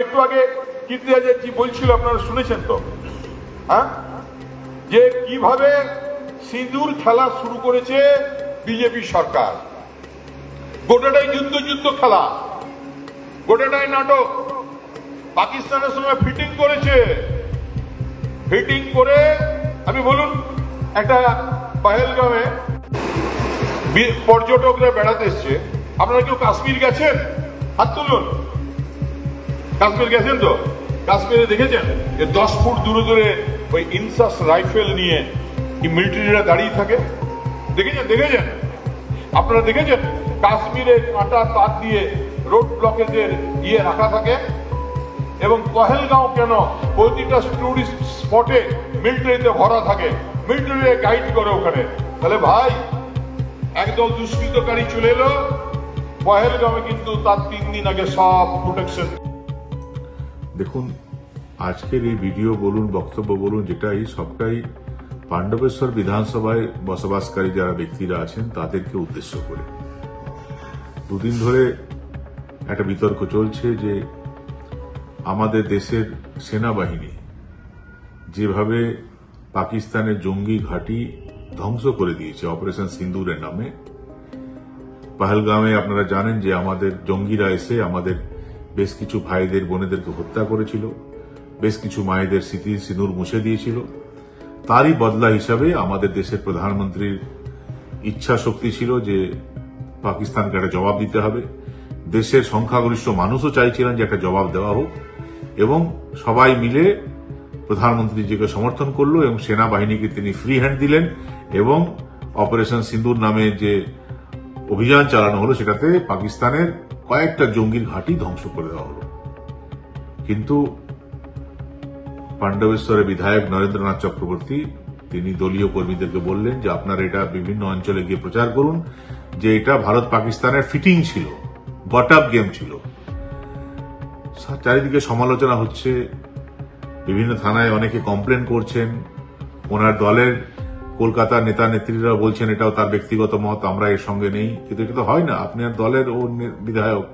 একটু আগে কীর্তি আজাদজি বলছিল, আপনারা শুনেছেন তো, হ্যাঁ, যে কিভাবে সিঁদুর খেলা শুরু করেছে বিজেপি সরকার। গোটাটাই যুদ্ধ খেলা, গোটাটাই নাটক। পাকিস্তানের সঙ্গে ফিটিং করেছে, ফিটিং করে আমি বলুন, একটা পাহেলগামে পর্যটকরা বেড়াতে এসছে। আপনারা কেউ কাশ্মীর গেছেন? হাত তুলুন। কাশ্মীর গেছেন তো? কাশ্মীরে দেখেছেন 10 ফুট দূরে ওই ইনসাস রাইফেল নিয়ে কি মিলিটারিরা দাঁড়িয়ে থাকে? দেখেছেন আপনারা দেখেছেন? কাশ্মীরে কাঁটা তার দিয়ে রোড ব্লকেজের রাখা থাকে। এবং পহেলগাঁও কেন প্রতিটা টুরিস্ট স্পটে মিলিটারিতে ভরা থাকে, মিলিটারি গাইড করে ওখানে। তাহলে ভাই, একদল দুষ্কৃতকারী চলে এলো পহেলগাঁওয়ে, কিন্তু তার 3 দিন আগে সব প্রোটেকশন। দেখুন, আজকের এই ভিডিও বলুন, বক্তব্য বলুন, যেটাই সবটাই পাণ্ডবেশ্বর বিধানসভায় বসবাসকারী যারা ব্যক্তিরা আছেন তাদেরকে উদ্দেশ্য করে। দুদিন ধরে একটা বিতর্ক চলছে যে আমাদের দেশের সেনাবাহিনী যেভাবে পাকিস্তানের জঙ্গি ঘাঁটি ধ্বংস করে দিয়েছে অপারেশন সিন্দুরের নামে। পহেলগামে আপনারা জানেন যে আমাদের জঙ্গিরা এসে আমাদের বেশ কিছু ভাইদের বোনেদেরকে হত্যা করেছিল, বেশ কিছু মায়েদের স্মৃতির সিঁদুর মুছে দিয়েছিল। তারই বদলা হিসাবে আমাদের দেশের প্রধানমন্ত্রীর ইচ্ছা শক্তি ছিল যে পাকিস্তানকে একটা জবাব দিতে হবে। দেশের সংখ্যাগরিষ্ঠ মানুষও চাইছিলেন যে একটা জবাব দেওয়া হোক, এবং সবাই মিলে প্রধানমন্ত্রীজিকে সমর্থন করলো এবং সেনাবাহিনীকে তিনি ফ্রি হ্যান্ড দিলেন, এবং অপারেশন সিন্দুর নামে যে অভিযান চালানো হলো সেটাতে পাকিস্তানের কয়েকটা জঙ্গির ঘাঁটি ধ্বংস করে দেওয়া হলো। কিন্তু পাণ্ডবেশ্বরের বিধায়ক নরেন্দ্রনাথ চক্রবর্তী তিনি দলীয় কর্মীদেরকে বললেন যে আপনারা এটা বিভিন্ন অঞ্চলে গিয়ে প্রচার করুন যে এটা ভারত পাকিস্তানের ফিটিং ছিল, গট আপ গেম ছিল। চারিদিকে সমালোচনা হচ্ছে, বিভিন্ন থানায় অনেকে কমপ্লেন করছেন, ওনার দলের কলকাতার নেতা নেত্রীরা বলছেন এটাও তার ব্যক্তিগত মত, আমরা এর সঙ্গে নেই। কিন্তু এটা তো হয় না, আপনার দলের ও বিধায়ক,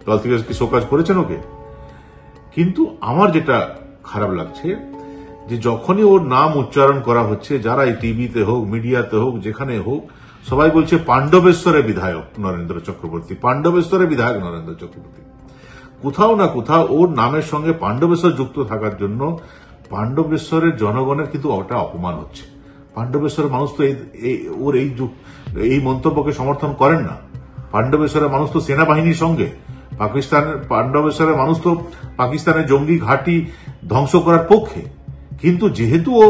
দল থেকে কি শোকাজ করেছেন ওকে? কিন্তু আমার যেটা খারাপ লাগছে যে যখনই ওর নাম উচ্চারণ করা হচ্ছে, যারা এই টিভিতে হোক, মিডিয়াতে হোক, যেখানে হোক, সবাই বলছে পাণ্ডবেশ্বরের বিধায়ক নরেন্দ্র চক্রবর্তী, পাণ্ডবেশ্বরের বিধায়ক নরেন্দ্র চক্রবর্তী। কোথাও না কোথাও ওর নামের সঙ্গে পাণ্ডবেশ্বর যুক্ত থাকার জন্য পাণ্ডবেশ্বরের জনগণের কিন্তু ওটা অপমান হচ্ছে। পাণ্ডবেশ্বরের মানুষ তো ওর এই মন্তব্যকে সমর্থন করেন না। পাণ্ডবেশ্বরের মানুষ তো সেনাবাহিনীর সঙ্গে, পাণ্ডবেশ্বরের মানুষ তো পাকিস্তানের জঙ্গি ঘাঁটি ধ্বংস করার পক্ষে। কিন্তু যেহেতু ও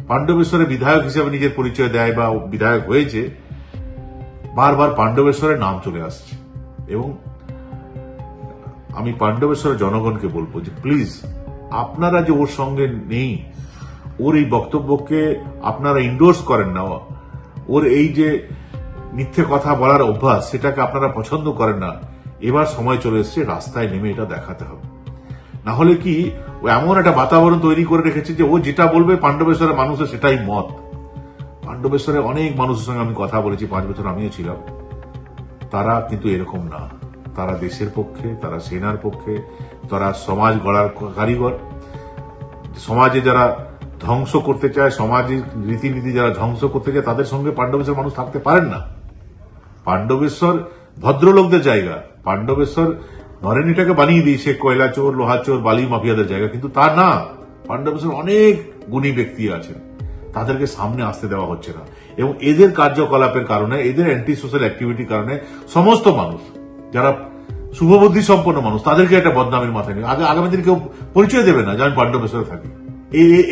পাণ্ডবেশ্বরের বিধায়ক হিসেবে নিজের পরিচয় দেয় বা বিধায়ক হয়েছে, বারবার পাণ্ডবেশ্বরের নাম চলে আসছে। এবং আমি পাণ্ডবেশ্বরের জনগণকে বলবো যে প্লিজ, আপনারা যে ওর সঙ্গে নেই, ওর এই বক্তব্যকে আপনারা ইন্ডোর্স করেন না, ওর এই যে মিথ্যে কথা বলার অভ্যাস সেটাকে আপনারা পছন্দ করেন না, এবার সময় চলে এসছে রাস্তায় নেমে এটা দেখাতে হবে। না হলে কি ও এমন একটা বাতাবরণ তৈরি করে রেখেছে যে ও যেটা বলবে পাণ্ডবেশ্বরের মানুষের সেটাই মত। পাণ্ডবেশ্বরের অনেক মানুষের সঙ্গে আমি কথা বলেছি, 5 বছর আমিও ছিলাম, তারা কিন্তু এরকম না। তারা দেশের পক্ষে, তারা সেনার পক্ষে, তারা সমাজ গড়ার কারিগর। সমাজে যারা ধ্বংস করতে চায়, সমাজের রীতিনীতি যারা ধ্বংস করতে চায়, তাদের সঙ্গে পাণ্ডবেশ্বর মানুষ থাকতে পারেন না। পাণ্ডবেশ্বর ভদ্রলোকদের জায়গা। পাণ্ডবেশ্বর নরেনিটাকে বানিয়ে দিয়েছে কয়লা চোর, লোহা চোর, বালি মাফিয়াদের জায়গা, কিন্তু তা না। পাণ্ডবেশ্বর অনেক গুণী ব্যক্তি আছেন, তাদেরকে সামনে আসতে দেওয়া হচ্ছে না। এবং এদের কার্যকলাপের কারণে, এদের অ্যান্টি সোশ্যাল অ্যাক্টিভিটির কারণে সমস্ত মানুষ যারা শুভবুদ্ধি সম্পন্ন মানুষ, তাদেরকে একটা বদনামের মাথায় নিয়ে আগামী দিন কেউ পরিচয় দেবে না যে আমি পাণ্ডবেশ্বরে থাকি,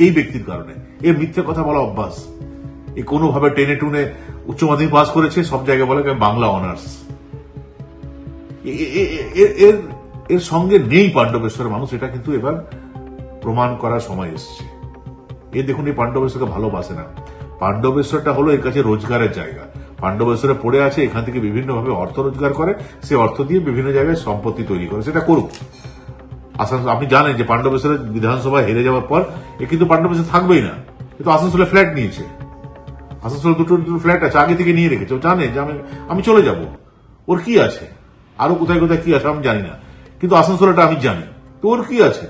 এই ব্যক্তির কারণে। এর মিথ্যে কথা বলা অভ্যাস। এই কোনোভাবে টেনে টুনে উচ্চ মাধ্যমিক পাস করেছে, সব জায়গায় বলে বাংলা অনার্স। এর সঙ্গে নেই পাণ্ডবেশ্বরের মানুষ, এটা কিন্তু এবার প্রমাণ করার সময় এসছে। দেখুন, এই পাণ্ডবেশ্বরকে ভালোবাসে না। পাণ্ডবেশ্বরটা হলো এর কাছে রোজগারের জায়গা। পাণ্ডবেশ্বরে পড়ে আছে, এখান থেকে বিভিন্নভাবে অর্থ রোজগার করে, সে অর্থ দিয়ে বিভিন্ন জায়গায় সম্পত্তি তৈরি করে, সেটা করুক। আপনি জানেন যে পাণ্ডবেশ্বরের বিধানসভায় হেরে যাওয়ার পর এ কিন্তু পাণ্ডবেশ্বর থাকবেই না, কিন্তু আসানসোলে ফ্ল্যাট নিয়েছে। আসানসোলে দুটো ফ্ল্যাট আছে, আগে থেকে নিয়ে রেখেছে। ও জানে যে আমি চলে যাব, ওর কি আছে, আরো কোথায় কোথায় কি আছে আমি জানি না, কিন্তু আসানসোলটা আমি জানি। তোর কি আছে?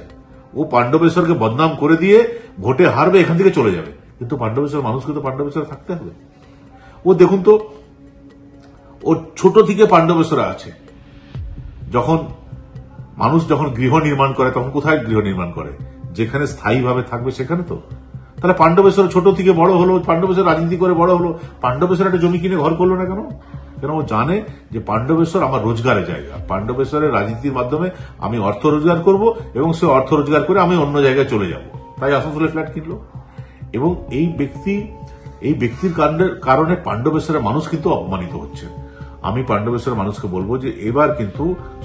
ও পাণ্ডবেশ্বরকে বদনাম করে দিয়ে ভোটে হারবে, এখান থেকে চলে যাবে। কিন্তু পাণ্ডবেশ্বর মানুষকে তো পাণ্ডবেশ্বরে থাকতে হবে। ও দেখুন তো, ও ছোট থেকে পাণ্ডবেশ্বরে আছে। মানুষ যখন গৃহ নির্মাণ করে তখন কোথায় গৃহ নির্মাণ করে? যেখানে স্থায়ীভাবে থাকবে সেখানে তো। তাহলে পাণ্ডবেশ্বর ছোট থেকে বড় হলো, পাণ্ডবেশ্বর রাজনীতি করে বড় হলো, পাণ্ডবেশ্বর একটা জমি কিনে ঘর করলো না কেন? কেন ও জানে যে পাণ্ডবেশ্বর আমার রোজগারের জায়গা, পাণ্ডবেশ্বরের রাজনীতির মাধ্যমে আমি অর্থ রোজগার করব এবং সে অর্থ রোজগার করে আমি অন্য জায়গায় চলে যাব। তাই আসানসোলে ফ্ল্যাট কিনলো। এবং এই ব্যক্তির কারণে পাণ্ডবেশ্বরের মানুষ কিন্তু অপমানিত হচ্ছে। আমি পাণ্ডবেশ্বরের মানুষকে বলবো যে এবার কিন্তু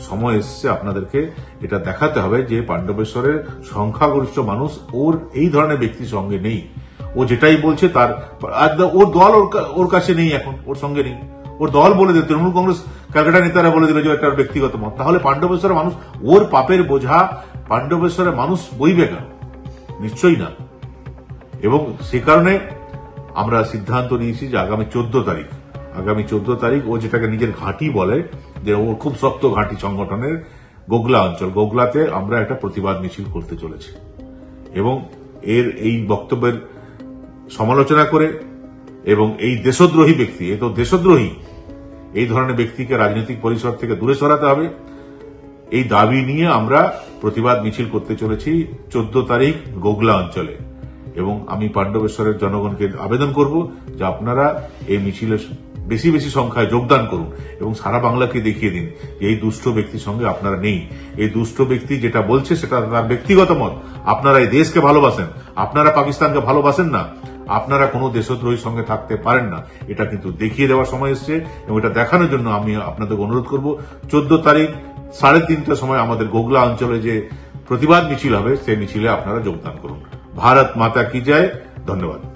সময় এসছে আপনাদেরকে এটা দেখাতে হবে যে পাণ্ডবেশ্বরের সংখ্যাগরিষ্ঠ মানুষ ওর এই ধরনের ব্যক্তির সঙ্গে নেই। ও যেটাই বলছে তার ওর দল ওর কাছে নেই, এখন ওর সঙ্গে নেই। ওর দল বলে দিল, তৃণমূল কংগ্রেস ক্যালকাটা নেতারা বলে দিল যে এটা ব্যক্তিগত মত। তাহলে পাণ্ডবেশ্বরের মানুষ ওর পাপের বোঝা পাণ্ডবেশ্বরের মানুষ বইবে কেন? নিশ্চয়ই না। এবং সে কারণে আমরা সিদ্ধান্ত নিয়েছি যে আগামী 14 তারিখ ও যেটাকে নিজের ঘাঁটি বলে, যে ও খুব শক্ত ঘাঁটি সংগঠনের গোগলা অঞ্চল, গোগলাতে আমরা একটা প্রতিবাদ মিছিল করতে চলেছি। এবং এই বক্তব্যের সমালোচনা করে এবং এই দেশদ্রোহী ব্যক্তি, এ তো দেশদ্রোহী, এই ধরনের ব্যক্তিকে রাজনৈতিক পরিসর থেকে দূরে সরাতে হবে, এই দাবি নিয়ে আমরা প্রতিবাদ মিছিল করতে চলেছি 14 তারিখ গোগলা অঞ্চলে। এবং আমি পাণ্ডবেশ্বরের জনগণকে আবেদন করব যে আপনারা এই মিছিলে বেশি বেশি সংখ্যায় যোগদান করুন এবং সারা বাংলাকে দেখিয়ে দিন যে এই দুষ্ট ব্যক্তির সঙ্গে আপনারা নেই। এই দুষ্ট ব্যক্তি যেটা বলছে সেটা তার ব্যক্তিগত মত। আপনারা এই দেশকে ভালোবাসেন, আপনারা পাকিস্তানকে ভালোবাসেন না, আপনারা কোনো দেশদ্রোহীর সঙ্গে থাকতে পারেন না। এটা কিন্তু দেখিয়ে দেওয়ার সময় এসছে এবং এটা দেখানোর জন্য আমি আপনাদের অনুরোধ করব 14 তারিখ 3:30টার সময় আমাদের গোগলা অঞ্চলে যে প্রতিবাদ মিছিল হবে সেই মিছিলে আপনারা যোগদান করুন। ভারত মাতা কি জয়। ধন্যবাদ।